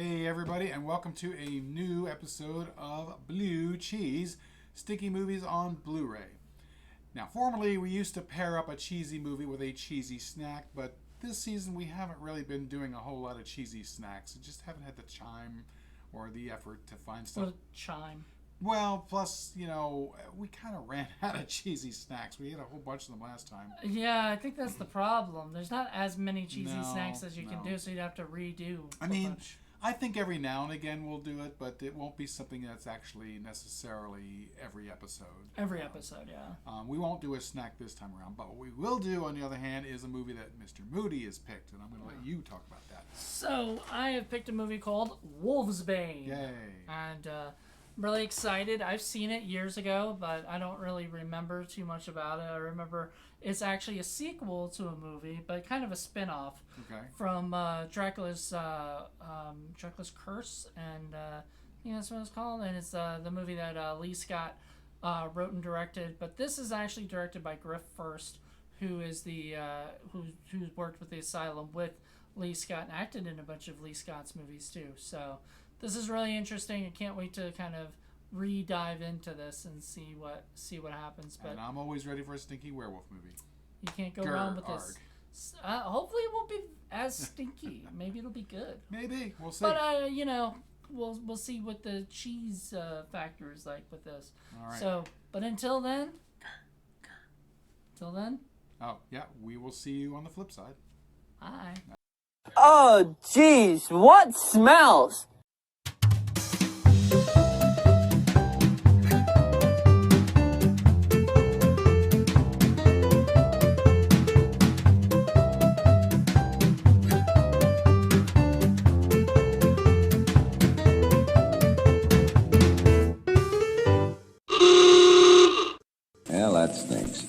Hey everybody, and welcome to a new episode of Blu Cheese, sticky movies on Blu-ray. Now, formerly we used to pair up a cheesy movie with a cheesy snack, but this season we haven't really been doing a whole lot of cheesy snacks. We just haven't had the time or the effort to find stuff. What a chime. Well, plus, we kind of ran out of cheesy snacks. We had a whole bunch of them last time. Yeah, I think that's the problem. There's not as many cheesy snacks as you can do, so you'd have to redo a bunch. I think every now and again we'll do it, but it won't be something that's actually necessarily every episode. Every episode, yeah. We won't do a snack this time around, but what we will do, on the other hand, is a movie that Mr. Moody has picked, and I'm going to let you talk about that. So, I have picked a movie called Wolvesbayne. Yay. And I'm really excited. I've seen it years ago, but I don't really remember too much about it. I remember it's actually a sequel to a movie, but kind of a spin-off from Dracula's Curse, and that's what it's called. And it's the movie that Lee Scott wrote and directed. But this is actually directed by Griff First, who is the who's worked with the Asylum with Lee Scott and acted in a bunch of Lee Scott's movies too. So this is really interesting. I can't wait to kind of re-dive into this and see what happens. But and I'm always ready for a stinky werewolf movie. You can't go wrong with this. Hopefully it won't be as stinky. Maybe it'll be good. Maybe. We'll see. But we'll see what the cheese factor is like with this. All right. So, but until then. Oh yeah, we will see you on the flip side. Bye. Oh, jeez, what smells? Well, that stinks.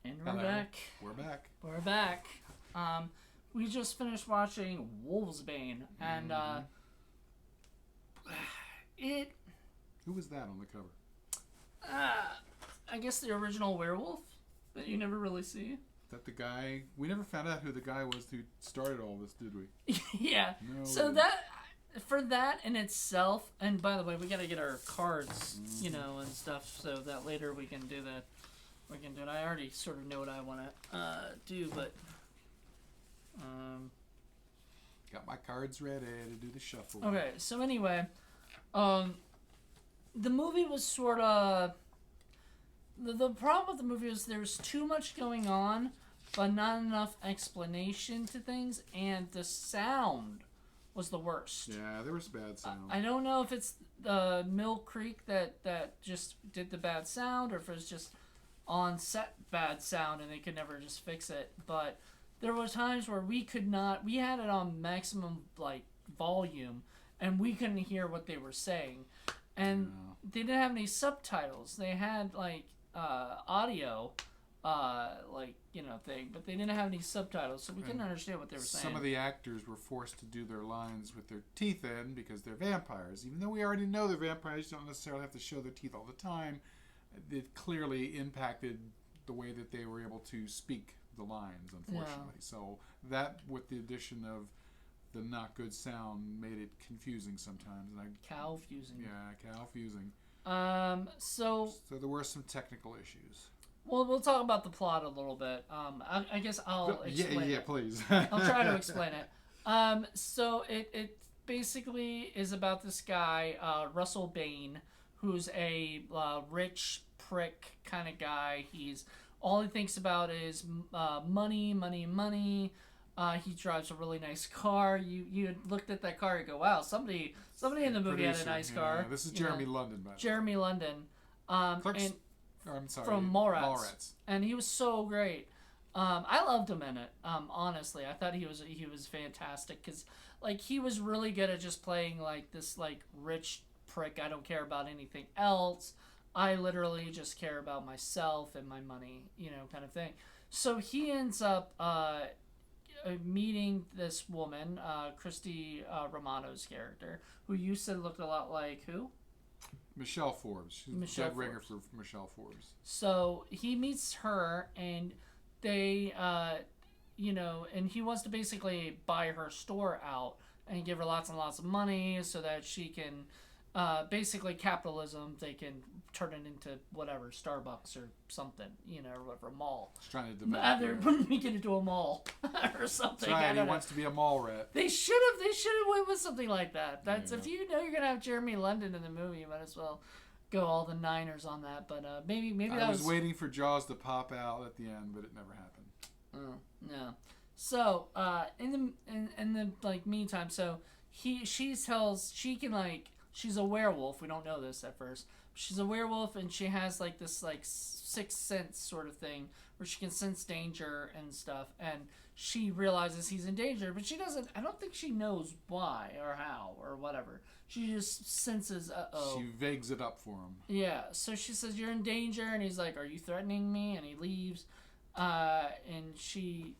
And we're back. We just finished watching Wolvesbayne, and Who was that on the cover? I guess the original werewolf that you never really see. Is that the guy? We never found out who the guy was who started all this, did we? Yeah. No. So for that in itself, and by the way, we gotta get our cards, and stuff, so that later we can do that. We can do it. I already sort of know what I want to do, but got my cards ready to do the shuffle. Okay, so anyway, the movie was sort of the problem with the movie is there's too much going on, but not enough explanation to things, and the sound was the worst. Yeah, there was bad sound. I don't know if it's Mill Creek that just did the bad sound, or if it's just on set bad sound and they could never just fix it. But there were times where we had it on maximum volume, and we couldn't hear what they were saying, and they didn't have any subtitles. They had audio thing, but they didn't have any subtitles, so we couldn't understand what they were saying. Some of the actors were forced to do their lines with their teeth in because they're vampires. Even though we already know they're vampires, don't necessarily have to show their teeth all the time. It clearly impacted the way that they were able to speak the lines, unfortunately. Yeah. So that, with the addition of the not good sound, made it confusing sometimes. Calfusing. Yeah, calfusing. So there were some technical issues. Well, we'll talk about the plot a little bit. I guess I'll explain it. Yeah, please. I'll try to explain it. So it basically is about this guy, Russell Bain, who's a rich prick kind of guy. All he thinks about is money, money, money. He drives a really nice car. You looked at that car, you go, wow, somebody in the movie had a nice car. This is Jeremy London, by the way. Jeremy London. I'm sorry. From Mallrats. And he was so great. I loved him in it. Honestly, I thought he was fantastic because he was really good at just playing this rich prick. I don't care about anything else. I literally just care about myself and my money, kind of thing. So he ends up meeting this woman, Christy Romano's character, who you said looked a lot like who? Michelle Forbes. She's dead ringer for Michelle Forbes. So he meets her, and they, and he wants to basically buy her store out and give her lots and lots of money so that she can, basically capitalism, they can turn it into whatever, Starbucks or something, or whatever, a mall. He's trying to develop. They're making it into a mall or something. Right, I don't he know. wants to be a mall rat. They should have went with something like that. That's if you know you're gonna have Jeremy London in the movie, you might as well go all the Niners on that. But maybe I was waiting for Jaws to pop out at the end, but it never happened. Oh no. So in the like meantime, so she she's a werewolf. We don't know this at first. She's a werewolf, and she has like this like sixth sense sort of thing where she can sense danger and stuff. And she realizes he's in danger, but she doesn't. I don't think she knows why or how or whatever. She just senses. She vagues it up for him. Yeah. So she says, "You're in danger," and he's like, "Are you threatening me?" And he leaves. And she,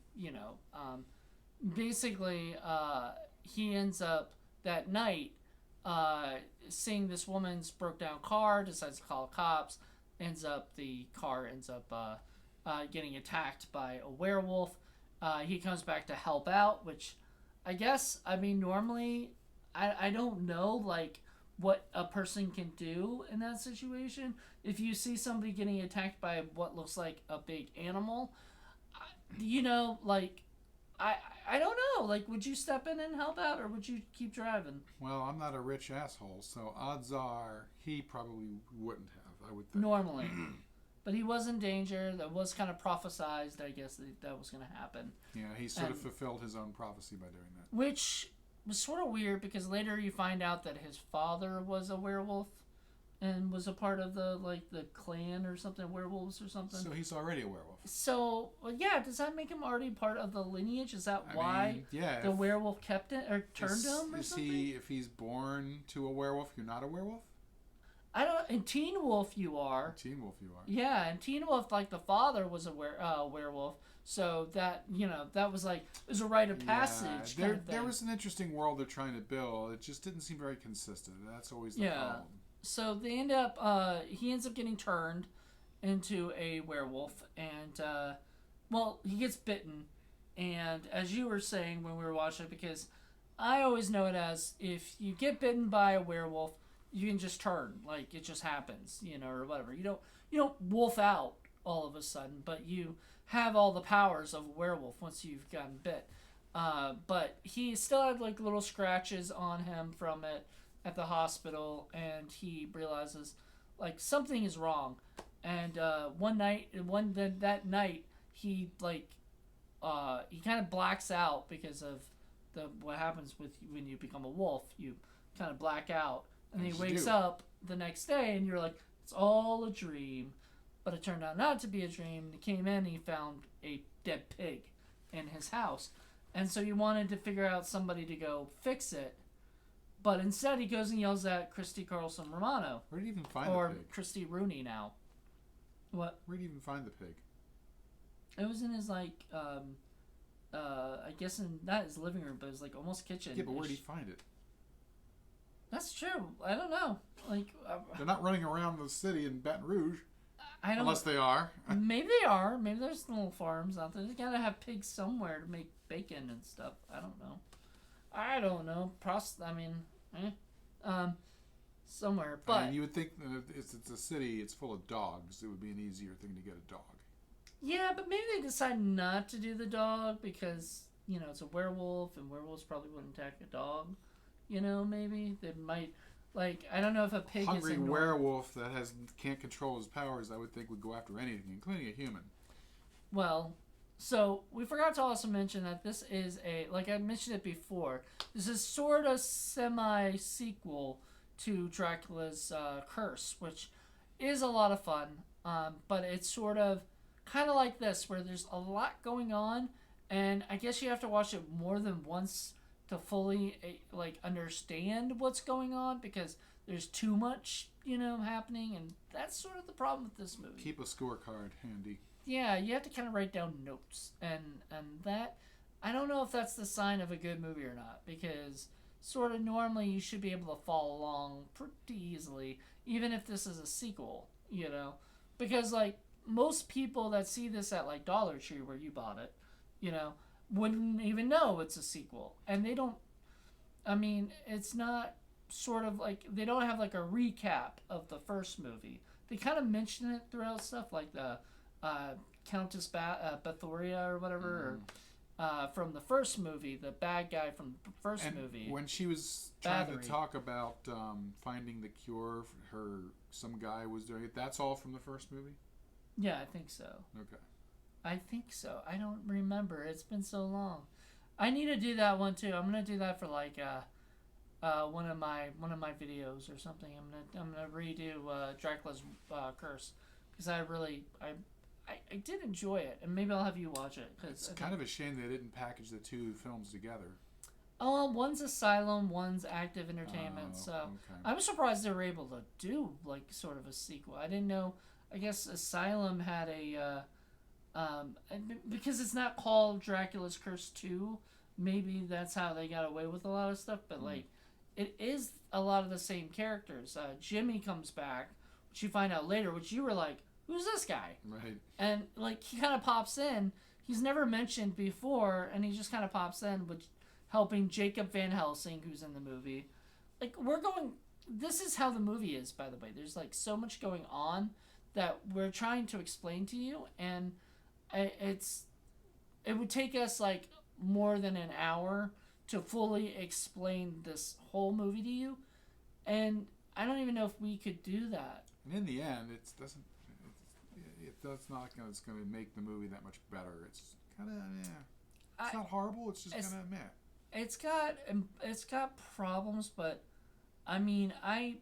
basically, he ends up that night seeing this woman's broke down car, decides to call cops, the car ends up getting attacked by a werewolf. He comes back to help out, which I guess, normally, I don't know, like, what a person can do in that situation. If you see somebody getting attacked by what looks like a big animal, I don't know. Like, would you step in and help out, or would you keep driving? Well, I'm not a rich asshole, so odds are he probably wouldn't have, I would think. Normally. But he was in danger. That was kind of prophesized, I guess, that was going to happen. Yeah, he sort of fulfilled his own prophecy by doing that. Which was sort of weird, because later you find out that his father was a werewolf and was a part of the clan or something, werewolves or something. So he's already a werewolf. So, yeah, does that make him already part of the lineage? Is that why the werewolf kept it or turned him or something? If he's born to a werewolf, you're not a werewolf? I don't. In Teen Wolf, you are. Teen Wolf, you are. Yeah, in Teen Wolf, the father was a werewolf, so that that was it was a rite of passage. Yeah, there was an interesting world they're trying to build. It just didn't seem very consistent. That's always the problem. So they end up. He ends up getting turned into a werewolf, and he gets bitten. And as you were saying when we were watching it, because I always know it as, if you get bitten by a werewolf, you can just turn, like it just happens, or whatever. You don't wolf out all of a sudden, but you have all the powers of a werewolf once you've gotten bit. But he still had little scratches on him from it at the hospital, and he realizes something is wrong. And that night he kind of blacks out because of what happens when you become a wolf. You kind of black out. And he wakes up the next day, and you're like, it's all a dream. But it turned out not to be a dream. And he came in, and he found a dead pig in his house. And so he wanted to figure out somebody to go fix it. But instead, he goes and yells at Christy Carlson Romano. Where did he even find the pig? Or Christy Rooney now. What? Where did he even find the pig? It was in his, I guess not his living room, but it was almost kitchen. Yeah, but where did he find it? That's true. I don't know. They're not running around the city in Baton Rouge. I don't. Unless they are. Maybe they are. Maybe there's little farms out there. They gotta have pigs somewhere to make bacon and stuff. I don't know. Somewhere. But you would think that it's a city. It's full of dogs. It would be an easier thing to get a dog. Yeah, but maybe they decide not to do the dog because it's a werewolf, and werewolves probably wouldn't attack a dog. Maybe they might, I don't know if a pig hungry is a werewolf that can't control his powers, I would think would go after anything, including a human. Well, so we forgot to also mention that this is like I mentioned it before, this is sort of semi-sequel to Dracula's Curse, which is a lot of fun, but it's sort of kind of like this, where there's a lot going on, and I guess you have to watch it more than once to fully understand what's going on, because there's too much happening, and that's sort of the problem with this movie. Keep a scorecard handy. Yeah, you have to kind of write down notes, and that, I don't know if that's the sign of a good movie or not, because sort of normally you should be able to follow along pretty easily, even if this is a sequel, because most people that see this at Dollar Tree where you bought it, wouldn't even know it's a sequel. And they don't, I mean, it's not sort of like, they don't have like a recap of the first movie. They kind of mention it throughout stuff, like the Countess Bathoria or whatever, or from the first movie, the bad guy from the first movie. When she was trying to talk about finding the cure, some guy was doing it. That's all from the first movie? Yeah, I think so. Okay. I think so. I don't remember. It's been so long. I need to do that one too. I'm gonna do that for like one of my videos or something. I'm gonna redo Dracula's Curse, because I did enjoy it, and maybe I'll have you watch it. It's kind of a shame they didn't package the two films together. Oh, one's Asylum, one's Active Entertainment. So okay. I'm surprised they were able to do like sort of a sequel. I didn't know. I guess Asylum had a because it's not called Dracula's Curse 2. Maybe that's how they got away with a lot of stuff. But like, it is a lot of the same characters. Jimmy comes back, which you find out later, which you were like, who's this guy? Right. And like, he kind of pops in. He's never mentioned before, and he just kind of pops in, which helping Jacob Van Helsing, who's in the movie. Like, this is how the movie is, by the way. There's like so much going on that we're trying to explain to you, and it would take us like more than an hour to fully explain this whole movie to you, and I don't even know if we could do that. And in the end, it's not going to make the movie that much better. It's kind of it's not horrible. It's just kind of meh. It's got problems, but I mean, I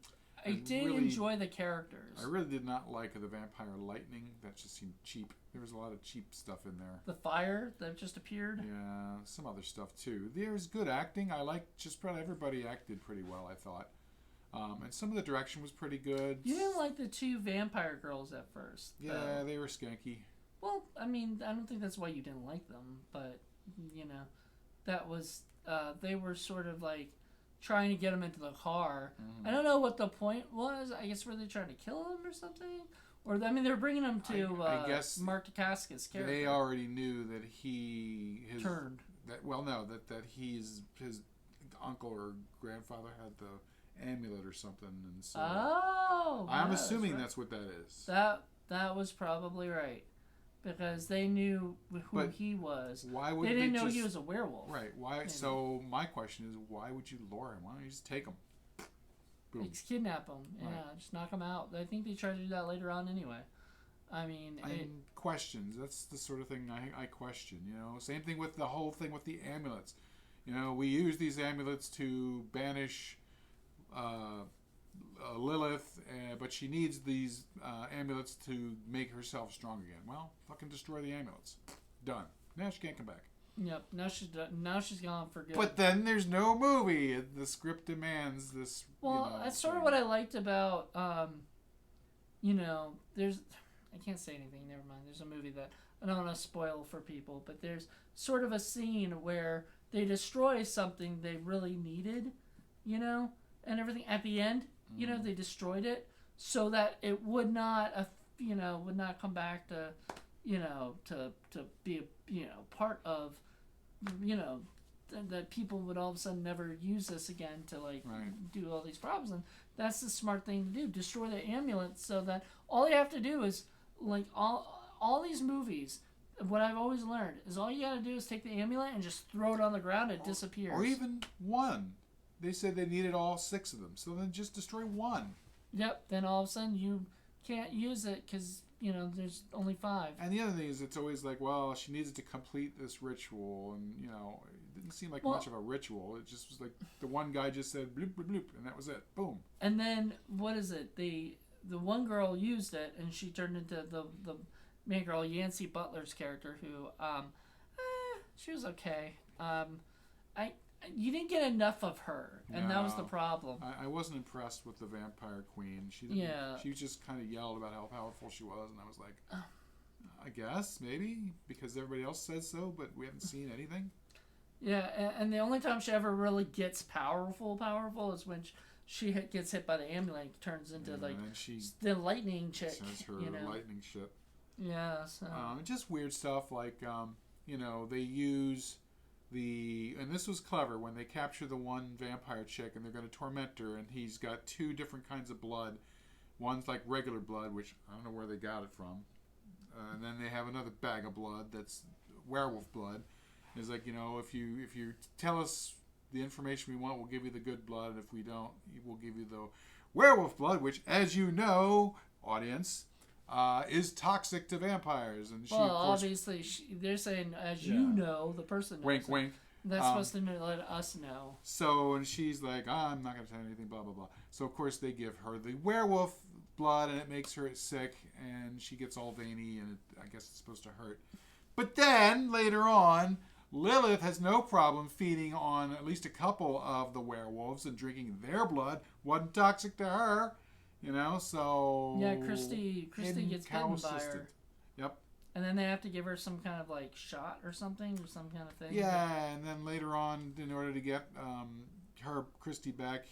did really enjoy the characters. I really did not like the vampire lightning. That just seemed cheap. There was a lot of cheap stuff in there. The fire that just appeared. Yeah, some other stuff too. There's good acting. I liked just about everybody acted pretty well, I thought. And some of the direction was pretty good. You didn't like the two vampire girls at first. Yeah, they were skanky. Well, I mean, I don't think that's why you didn't like them, but you know, that was they were sort of like trying to get him into the car. I don't know what the point was. I guess were they trying to kill him or something? Or I mean, they're bringing him to I guess Mark Dacascos' character. They already knew that turned. That his uncle or grandfather had the amulet or something, and so I'm assuming that's what that is. That was probably right, because they knew who he was. Why would they didn't know he was a werewolf? Right. Why? Maybe. So my question is, why would you lure him? Why don't you just take him? Boom. Just kidnap him. Yeah, right. Just knock him out. I think they tried to do that later on anyway. I mean, questions. That's the sort of thing I question. You know, same thing with the whole thing with the amulets. You know, we use these amulets to banish Lilith, but she needs these amulets to make herself strong again. Well, fucking destroy the amulets. Done. Now she can't come back. Yep. Now she's done. Now she's gone for good. But then there's no movie. The script demands this. Well, that's sort of what I liked about. You know, there's. I can't say anything. Never mind. There's a movie that I don't want to spoil for people, but there's sort of a scene where they destroy something they really needed, you know, and everything at the end. You know, they destroyed it so that it would not, would not come back to, to be part of, that people would all of a sudden never use this again to do all these problems. And that's the smart thing to do: destroy the amulet so that all you have to do is all these movies. What I've always learned is all you got to do is take the amulet and just throw it on the ground. It disappears. Or even one. They said they needed all 6 of them, so then just destroy one. Yep. Then all of a sudden you can't use it because there's only 5. And the other thing is, it's always like, well, she needs it to complete this ritual, and it didn't seem like much of a ritual. It just was like the one guy just said bloop bloop bloop, and that was it. Boom. And then what is it? The one girl used it, and she turned into the main girl, Yancy Butler's character, who she was okay. You didn't get enough of her, and that was the problem. I wasn't impressed with the vampire queen. She just kind of yelled about how powerful she was, and I was like, I guess, maybe, because everybody else says so, but we haven't seen anything. Yeah, and the only time she ever really gets powerful is when she gets hit by the amulet and turns into, the lightning chick. Says her lightning shit. Yeah, so. Just weird stuff, like, they use and this was clever when they capture the one vampire chick and they're going to torment her, and he's got two different kinds of blood. One's like regular blood, which I don't know where they got it from, and then they have another bag of blood that's werewolf blood. It's like, if you tell us the information we want, we'll give you the good blood, and if we don't, we'll give you the werewolf blood, which, as you know, audience, is toxic to vampires. And well, obviously, they're saying, as you know, the person knows. Wink, it. wink. That's supposed to let us know. So, and she's like, I'm not going to tell you anything, blah, blah, blah. So, of course, they give her the werewolf blood, and it makes her sick, and she gets all veiny, and I guess it's supposed to hurt. But then, later on, Lilith has no problem feeding on at least a couple of the werewolves and drinking their blood. Wasn't toxic to her, so... Yeah, Christy gets bitten by her. Yep. And then they have to give her some kind of, shot or something, or some kind of thing. Yeah, and then later on, in order to get Christy back,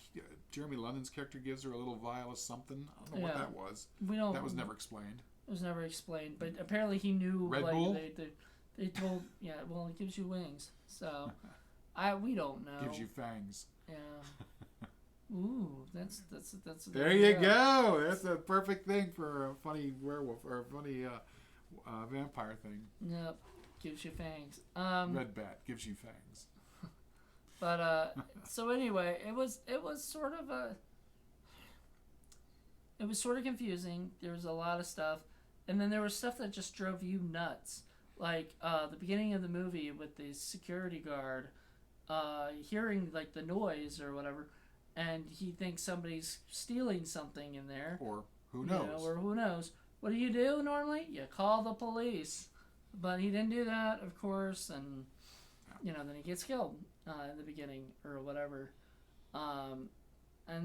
Jeremy London's character gives her a little vial of something. I don't know what that was. That was never explained. It was never explained, but apparently he knew. Red Bull? They told, well, it gives you wings. So, we don't know. Gives you fangs. Yeah. Ooh, that's. There you go. That's a perfect thing for a funny werewolf or a funny vampire thing. Yep, gives you fangs. Red bat gives you fangs. But so anyway, it was sort of confusing. There was a lot of stuff, and then there was stuff that just drove you nuts. Like the beginning of the movie with the security guard hearing the noise or whatever, and he thinks somebody's stealing something in there. Or who knows? Or who knows. What do you do normally? You call the police. But he didn't do that, of course, and then he gets killed in the beginning or whatever. And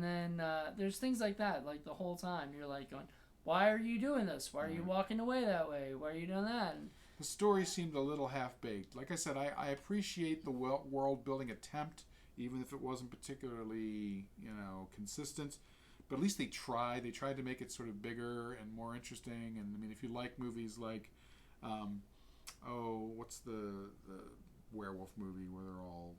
then there's things like that, the whole time you're going, why are you doing this? Why are you walking away that way? Why are you doing that? And the story seemed a little half-baked. Like I said, I appreciate the world-building attempt, even if it wasn't particularly, consistent. But at least they tried. They tried to make it sort of bigger and more interesting. And, I mean, if you like movies like, what's the werewolf movie where they're all,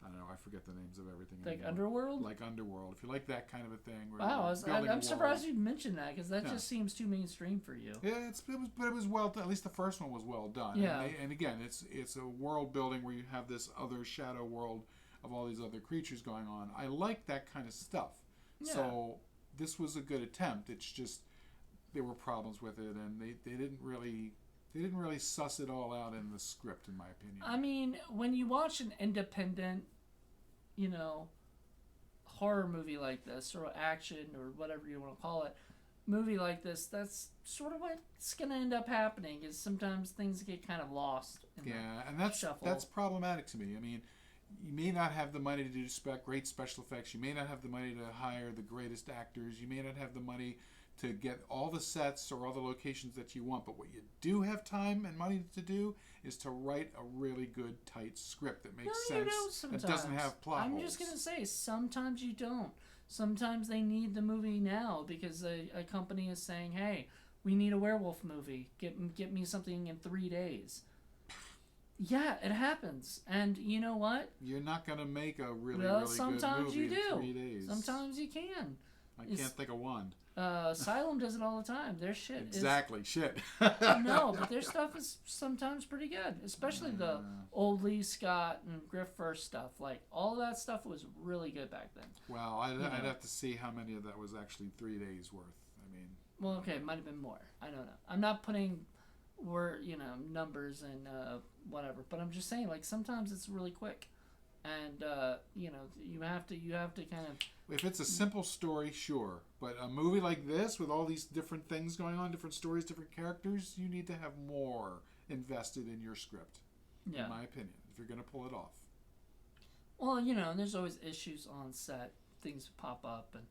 I don't know, I forget the names of everything anymore. Underworld? Like Underworld. If you like that kind of a thing. Wow, I'm surprised you mentioned that, because that just seems too mainstream for you. Yeah, it was well done. At least the first one was well done. Yeah. And again, it's a world building where you have this other shadow world of all these other creatures going on. I like that kind of stuff. Yeah. So this was a good attempt. It's just there were problems with it, and they didn't really suss it all out in the script, in my opinion. I mean, when you watch an independent, horror movie like this, or action, or whatever you want to call it, movie like this, that's sort of what's going to end up happening, is sometimes things get kind of lost in and that's problematic to me. I mean, you may not have the money to do great special effects. You may not have the money to hire the greatest actors. You may not have the money to get all the sets or all the locations that you want. But what you do have time and money to do is to write a really good, tight script that makes sense. That doesn't have plot holes. I'm just going to say, sometimes you don't. Sometimes they need the movie now because a company is saying, hey, we need a werewolf movie. Get me something in 3 days. Yeah, it happens. And you know what? You're not going to make a really good movie sometimes you do. in 3 days. Sometimes you can. I can't think of one. Asylum does it all the time. Their shit shit. No, but their stuff is sometimes pretty good. Especially the old Lee Scott and Griff first stuff. All of that stuff was really good back then. Well, I'd have to see how many of that was actually 3 days worth. I mean... Well, okay, it might have been more. I don't know. I'm not putting... numbers and whatever, but I'm just saying, sometimes it's really quick, and you have to kind of. If it's a simple story, sure, but a movie like this with all these different things going on, different stories, different characters, you need to have more invested in your script. Yeah. In my opinion, if you're going to pull it off. Well, and there's always issues on set. Things pop up, and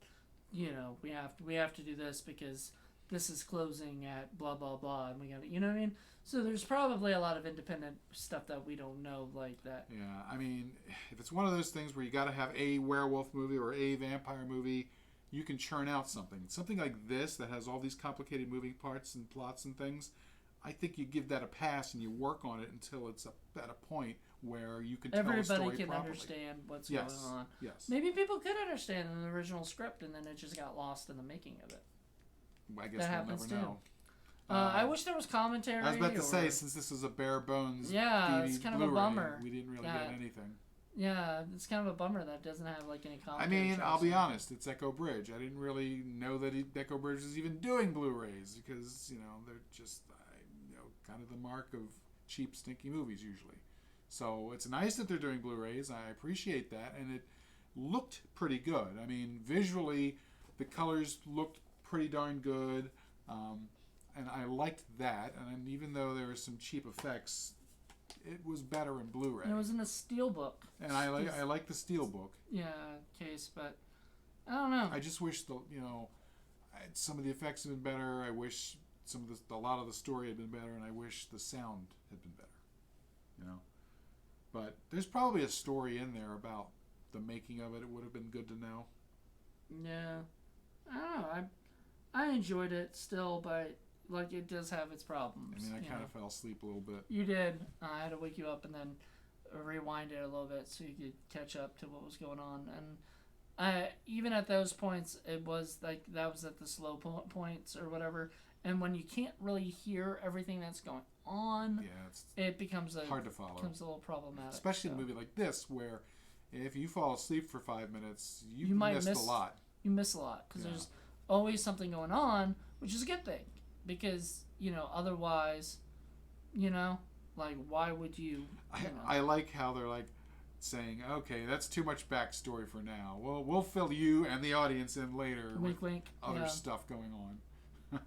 we have to do this because this is closing at blah blah blah, and we got what I mean. So there's probably a lot of independent stuff that we don't know like that. Yeah, I mean, if it's one of those things where you got to have a werewolf movie or a vampire movie, you can churn out something like this that has all these complicated moving parts and plots and things. I think you give that a pass and you work on it until it's at a point where you can tell a story Everybody can properly. understand what's Yes. going on. Yes. Maybe people could understand in the original script, and then it just got lost in the making of it. I guess That we'll happens never know. I wish there was commentary. I was about to or- say, since this was a bare bones Yeah, DVD it's kind of a Blu-ray, bummer. we didn't really that- get anything. Yeah, it's kind of a bummer that it doesn't have like any I commentary. mean, I'll tracks be in it. honest, it's Echo Bridge. I didn't really know that Echo Bridge was even doing Blu-rays because, they're just, kind of the mark of cheap, stinky movies usually. So it's nice that they're doing Blu-rays. I appreciate that. And it looked pretty good. I mean, visually, the colors looked pretty darn good. And I liked that. And even though there were some cheap effects, it was better in Blu-ray. And it was in a steelbook. And I like the Steelbook. Case, but I don't know. I just wish some of the effects had been better. I wish a lot of the story had been better, and I wish the sound had been better. But there's probably a story in there about the making of it. It would have been good to know. Yeah, I don't know. I enjoyed it still, but like it does have its problems. I mean, I kind of fell asleep a little bit. You did. I had to wake you up and then rewind it a little bit so you could catch up to what was going on. And even at those points, it was like that was at the slow points or whatever. And when you can't really hear everything that's going on, it becomes hard to follow. Becomes a little problematic. Especially in a movie like this, where if you fall asleep for 5 minutes, you might miss a lot. You miss a lot because there's always something going on, which is a good thing. Because, otherwise, like, why would you? I like how they're like saying, okay, that's too much backstory for now. Well, we'll fill you and the audience in later wink, with wink. other stuff going on.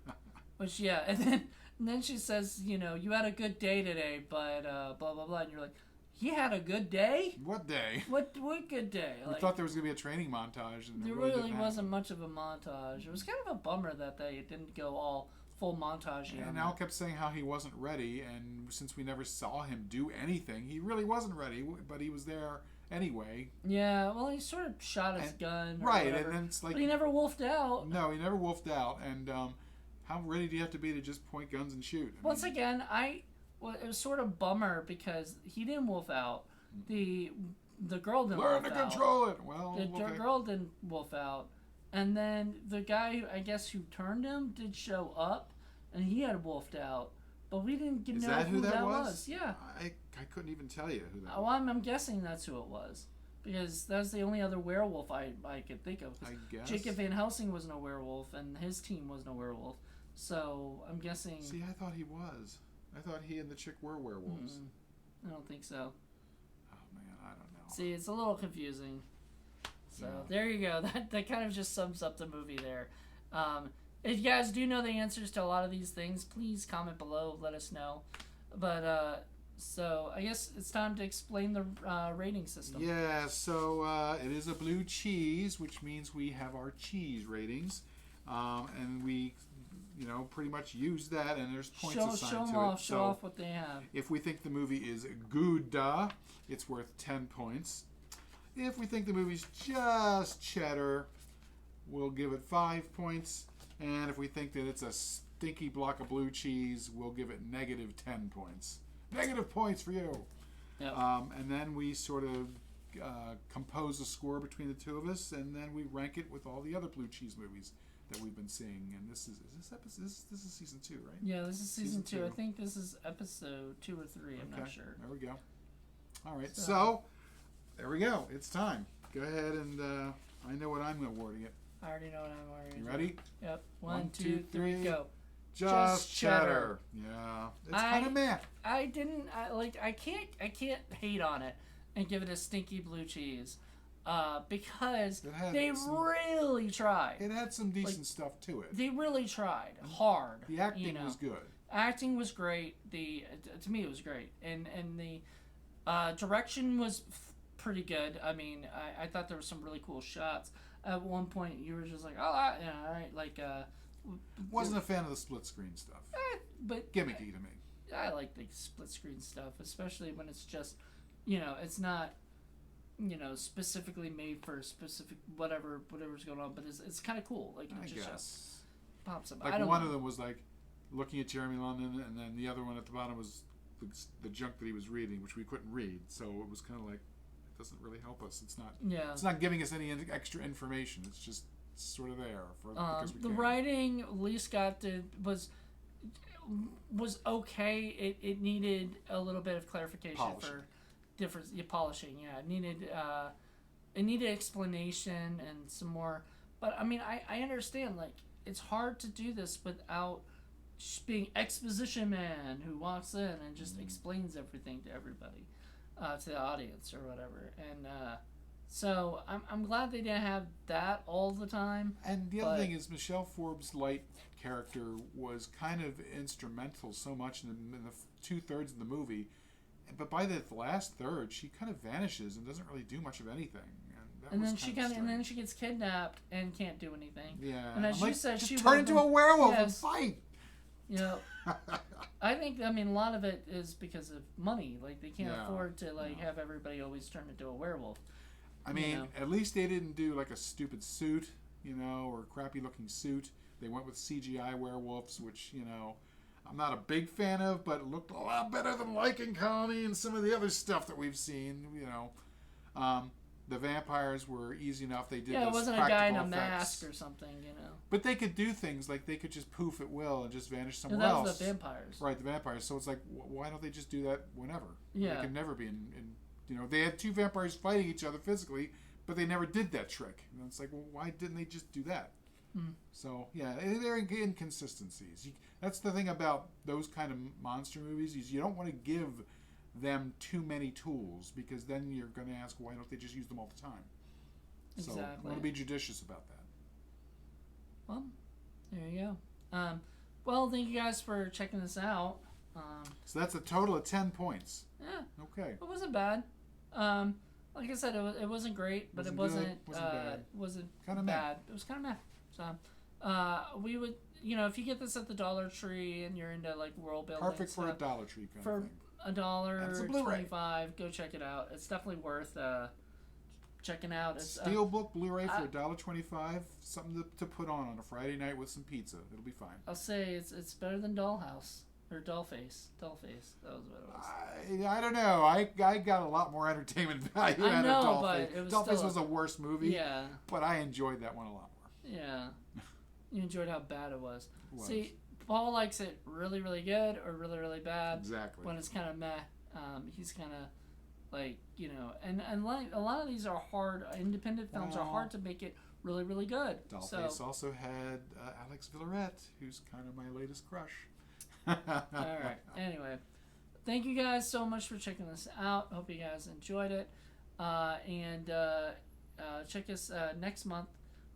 Which, and then she says, you had a good day today, but blah, blah, blah. And you're like, he had a good day? What day? What good day? We thought there was going to be a training montage. And there really wasn't much of a montage. It was kind of a bummer that they didn't go all full montage. And Al kept saying how he wasn't ready, and since we never saw him do anything, he really wasn't ready, but he was there anyway. Yeah, well, he sort of shot his gun. Right, and then it's like... But he never wolfed out. No, he never wolfed out, and how ready do you have to be to just point guns and shoot? Once again, it was sort of bummer because he didn't wolf out. The girl didn't wolf out. Learn to control it! Well, the girl didn't wolf out. And then the guy, I guess, who turned him did show up, and he had wolfed out. But we didn't know who that was. Yeah. I couldn't even tell you who that well, was. I'm guessing that's who it was. Because that's the only other werewolf I could think of. I guess. Jacob Van Helsing wasn't a werewolf, and his team wasn't a werewolf. So I'm guessing... See, I thought he was. I thought he and the chick were werewolves. I don't think so. Oh, man, I don't know. See, it's a little confusing. So there you go. That kind of just sums up the movie there. If you guys do know the answers to a lot of these things, please comment below. Let us know. But so I guess it's time to explain the rating system. Yeah. So it is a Blu Cheese, which means we have our cheese ratings, and we, pretty much use that. And there's points assigned to it. Show off what they have. If we think the movie is good, it's worth 10 points. If we think the movie's just cheddar, we'll give it 5 points. And if we think that it's a stinky block of Blu Cheese, we'll give it negative 10 points. Negative points for you. Yep. And then we sort of compose a score between the two of us, and then we rank it with all the other Blu Cheese movies that we've been seeing. And this is season 2, right? Yeah, this is season 2. I think this is episode 2 or 3. I'm not sure. There we go. All right, so there we go. It's time. Go ahead and I know what I'm awarding it. I already know what I'm ordering. You ready? Yep. 1, 2, 3, go. Just cheddar. Yeah. It's kind of meh. I can't hate on it and give it a stinky Blu Cheese. Because they really tried. It had some decent stuff to it. They really tried hard. The acting was good. Acting was great. To me it was great. And the direction was pretty good. I mean, I thought there were some really cool shots. At one point, you were just like, "Oh, all right." Like, wasn't a fan of the split screen stuff. But gimmicky to me. I like the split screen stuff, especially when it's just, it's not, specifically made for specific whatever's going on. But it's kind of cool. Like, it just pops up. Like one of them was like, looking at Jeremy London, and then the other one at the bottom was the junk that he was reading, which we couldn't read. So it was kind of like, it doesn't really help us. It's not. Yeah. It's not giving us any extra information. It's just sort of there because we the can. writing Lee Scott did was okay. It needed a little bit of clarification for different polishing. Yeah, it needed explanation and some more. But I mean, I understand, like, it's hard to do this without just being exposition man who walks in and just explains everything to everybody, to the audience or whatever. And so I'm glad they didn't have that all the time. And the other thing is, Michelle Forbes' Light character was kind of instrumental so much in the 2/3 of the movie, but by the last third, she kind of vanishes and doesn't really do much of anything. And then she gets kidnapped and can't do anything. Yeah, and as you said, she turn into a werewolf and yes. fight. You know, I mean, a lot of it is because of money. Like, they can't afford to have everybody always turn into a werewolf. I mean, at least they didn't do like a stupid suit, or a crappy looking suit. They went with CGI werewolves, which, I'm not a big fan of, but it looked a lot better than Lichen Colony and some of the other stuff that we've seen, The vampires were easy enough. They did it wasn't a guy in a mask or something, But they could do things like they could just poof at will and just vanish somewhere that else. was the vampires. Right, the vampires. So it's like, why don't they just do that whenever? Yeah. They could never be in they had two vampires fighting each other physically, but they never did that trick. And it's like, well, why didn't they just do that? So, yeah, there are inconsistencies. That's the thing about those kind of monster movies, is you don't want to give them too many tools, because then you're going to ask, why don't they just use them all the time? Exactly. So, I want to be judicious about that. Well, there you go. Well, thank you guys for checking this out. So that's a total of 10 points. Yeah. Okay. It wasn't bad. Like I said, it wasn't great, but wasn't bad. Kind of bad. It was kind of meh. So, we would, if you get this at the Dollar Tree and you're into like world building, perfect for a Dollar Tree kind of thing. $1.25, go check it out. It's definitely worth checking out. It's Steelbook Blu-ray for $1.25. Something to put on a Friday night with some pizza. It'll be fine. I'll say it's better than Dollhouse. Or Dollface. That was what it was. I don't know. I got a lot more entertainment value out of Dollface. But it was Dollface was a worse movie. Yeah. But I enjoyed that one a lot more. Yeah. You enjoyed how bad it was. See, Paul likes it really, really good or really, really bad. Exactly. When it's kind of meh. He's kind of like, and like a lot of these are hard. Independent films are hard to make it really, really good. Dollface also had Alex Villarette, who's kind of my latest crush. All right. Anyway, thank you guys so much for checking this out. Hope you guys enjoyed it. And check us next month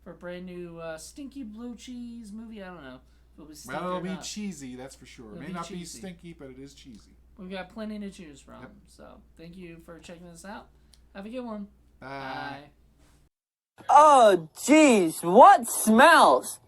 for a brand new stinky Blu Cheese movie. I don't know if it'll be cheesy, that's for sure. It may not be cheesy. stinky, but it is cheesy. We've got plenty to choose from. Yep. So thank you for checking this out. Have a good one. Bye. Oh, jeez, what smells?